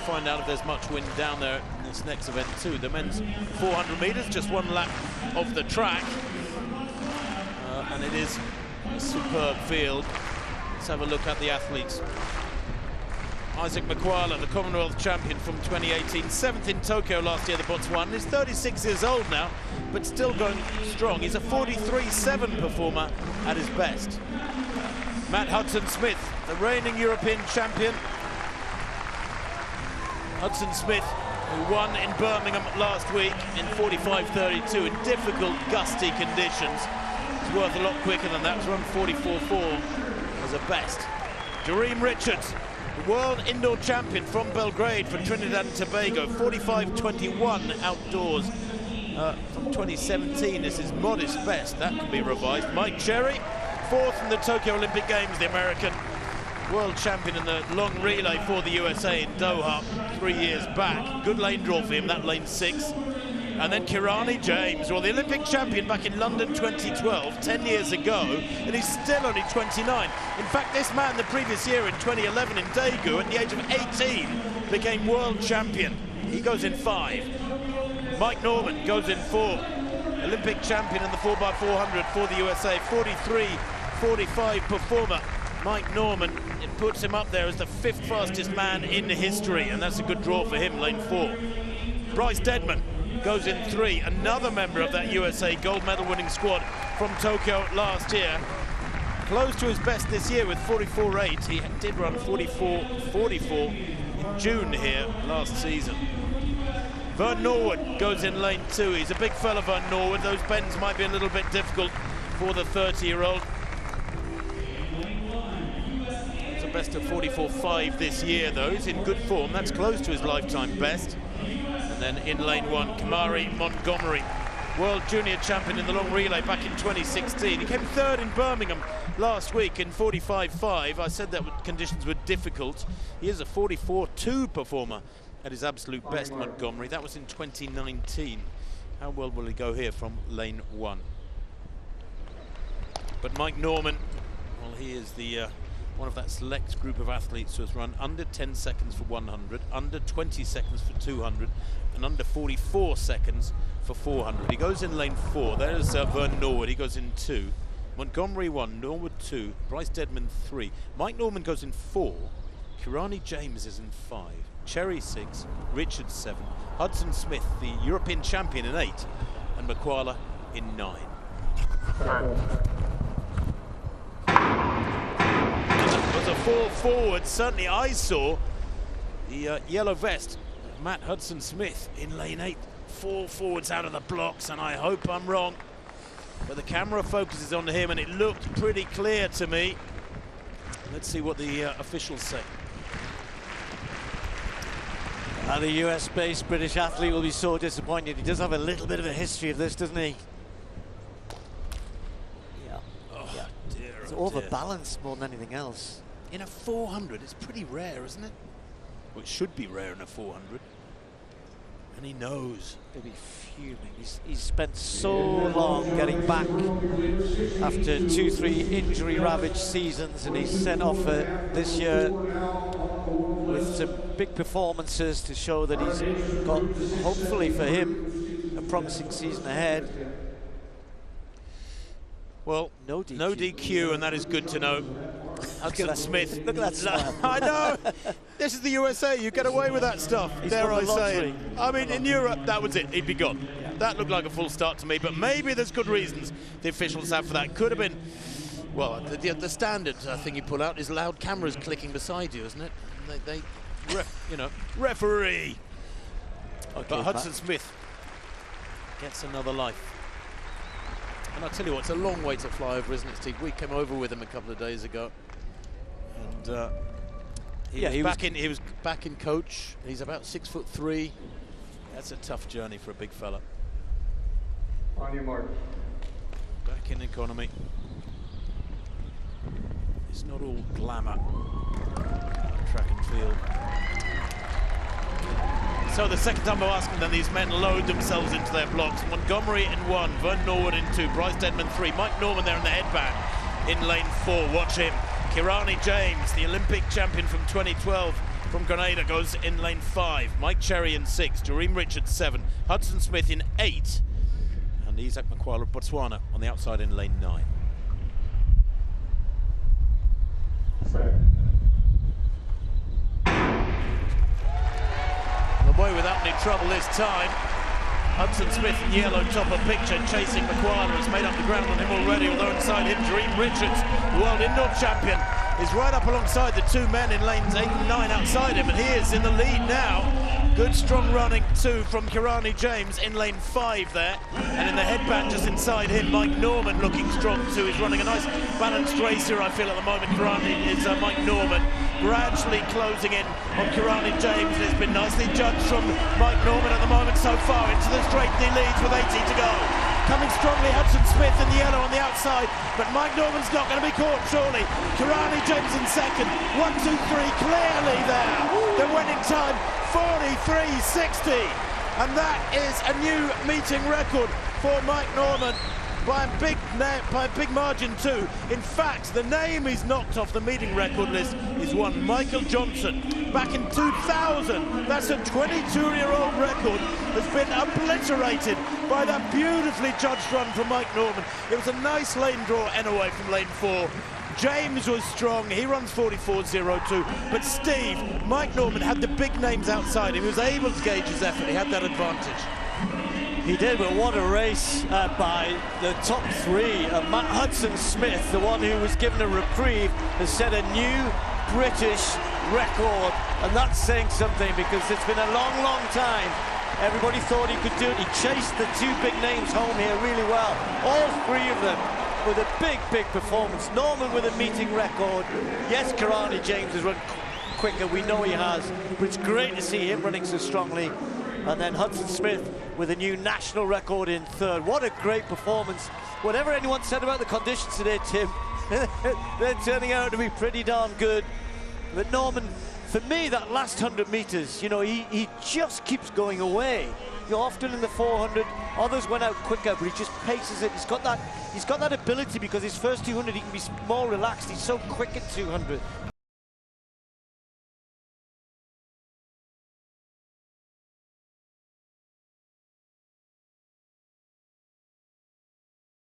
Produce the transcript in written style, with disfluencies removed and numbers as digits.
find out if there's much wind down there in this next event too. The men's 400 meters, just one lap of the track. And it is a superb field. Let's have a look at the athletes. Isaac Makwala, the Commonwealth champion from 2018, 7th in Tokyo last year, the Botswana. He's 36 years old now, but still going strong. He's a 43.7 performer at his best. Matt Hudson-Smith, the reigning European champion. Hudson-Smith, who won in Birmingham last week in 45.32 in difficult, gusty conditions. It's worth a lot quicker than that. It's run 44.4 as a best. Jareem Richards, the world indoor champion from Belgrade for Trinidad and Tobago, 45.21 outdoors from 2017. This is modest best. That can be revised. Mike Cherry, 4th in the Tokyo Olympic Games, the American world champion in the long relay for the USA in Doha 3 years back. Good lane draw for him, that lane 6. And then Kirani James, well, the Olympic champion back in London 2012, 10 years ago, and he's still only 29. In fact, this man the previous year in 2011 in Daegu, at the age of 18, became world champion. He goes in 5. Mike Norman goes in 4. Olympic champion in the 4x400 for the USA, 43.45 performer. Mike Norman, it puts him up there as the 5th fastest man in history, and that's a good draw for him, lane 4. Bryce Deadman goes in 3, another member of that USA gold medal winning squad from Tokyo last year. Close to his best this year with 44.8. He did run 44.44 in June here last season. Vern Norwood goes in lane 2. He's a big fella, Vern Norwood. Those bends might be a little bit difficult for the 30-year-old. It's a best of 44.5 this year, though. He's in good form. That's close to his lifetime best. And then in lane 1, Kamari Montgomery, world junior champion in the long relay back in 2016. He came 3rd in Birmingham last week in 45.5. I said that conditions were difficult. He is a 44.2 performer at his absolute best, Montgomery. That was in 2019. How well will he go here from lane 1? But Mike Norman, well, he is the one of that select group of athletes who has run under 10 seconds for 100, under 20 seconds for 200, and under 44 seconds for 400. He goes in lane 4. There's Vern Norwood. He goes in 2. Montgomery 1, Norwood 2, Bryce Deadman 3. Mike Norman goes in 4. Kirani James is in 5. Cherry 6. Richards 7. Hudson-Smith, the European champion, in 8. And Makwala in 9. Was a fall forward. Certainly I saw the yellow vest, Matt Hudson-Smith, in lane 8. 4 forwards out of the blocks, and I hope I'm wrong, but the camera focuses on him and it looked pretty clear to me. Let's see what the officials say. The US-based British athlete will be so disappointed. He does have a little bit of a history of this, doesn't he? Yeah. Oh, yeah. Dear, it's oh overbalanced more than anything else. In a 400, it's pretty rare, isn't it? Well, it should be rare in a 400. And he knows. He'll be fuming. He's spent so long getting back after 2-3 injury-ravaged seasons, and he's sent off this year with some big performances to show that he's got, hopefully for him, a promising season ahead. Well, no DQ, and that is good to know. Hudson-Smith. Look at that smile. I know. This is the USA. You get away with that stuff, dare I say. I mean, in Europe, that was it. He'd be gone. Yeah. That looked like a full start to me, but maybe there's good reasons the officials have for that. Could have been, well, the standard thing you pull out is loud cameras clicking beside you, isn't it? You know, referee. Okay, but Hudson-Smith gets another life. And I'll tell you what, it's a long way to fly over, isn't it, Steve? We came over with him a couple of days ago, and he was back in coach. He's about 6'3". That's a tough journey for a big fella. On your mark. Back in economy. It's not all glamour. Track and field. So the second time I'm asking them, these men load themselves into their blocks. Montgomery in 1, Vern Norwood in 2, Bryce Deadman 3, Mike Norman there in the headband in lane 4. Watch him. Kirani James, the Olympic champion from 2012, from Grenada goes in lane 5. Mike Cherry in 6, Jareem Richards 7, Hudson Smith in 8, and Isaac Makwala of Botswana on the outside in lane 9. Away without any trouble this time. Hudson Smith in yellow, top of picture, chasing Makwala, has made up the ground on him already, although inside him, Jareem Richards, the world indoor champion, is right up alongside the two men in lanes 8 and 9 outside him, and he is in the lead now. Good strong running too from Kirani James in lane 5 there, and in the headband just inside him, Mike Norman looking strong too. He's running a nice balanced race here, I feel, at the moment. Kirani is Mike Norman gradually closing in on Kirani James, and it's been nicely judged from Mike Norman at the moment so far. Into the straight, he leads with 80 to go. Coming strongly, Hudson Smith in the yellow on the outside, but Mike Norman's not going to be caught, surely. Kirani James in second, 1, 2, 3, clearly there. The winning time, 43.60, and that is a new meeting record for Mike Norman by a big margin too. In fact, the name he's knocked off the meeting record list is one Michael Johnson back in 2000. That's a 22-year-old record has been obliterated by that beautifully judged run from Mike Norman. It was a nice lane draw anyway from lane 4. James was strong, he runs 44.02, but Steve, Mike Norman had the big names outside him. He was able to gauge his effort, he had that advantage. He did, but what a race by the top 3. Matt Hudson Smith, the one who was given a reprieve, has set a new British record, and that's saying something, because it's been a long, long time. Everybody thought he could do it. He chased the 2 big names home here really well, all 3 of them with a big performance. Norman with a meeting record. Yes, Kirani James has run quicker, we know he has, but it's great to see him running so strongly. And then Hudson Smith with a new national record in 3rd. What a great performance. Whatever anyone said about the conditions today, Tim, they're turning out to be pretty darn good. But Norman, for me, that last 100 meters, you know, he just keeps going away. You know, often in the 400, others went out quicker, but he just paces it. He's got that ability, because his first 200 he can be more relaxed. He's so quick at 200.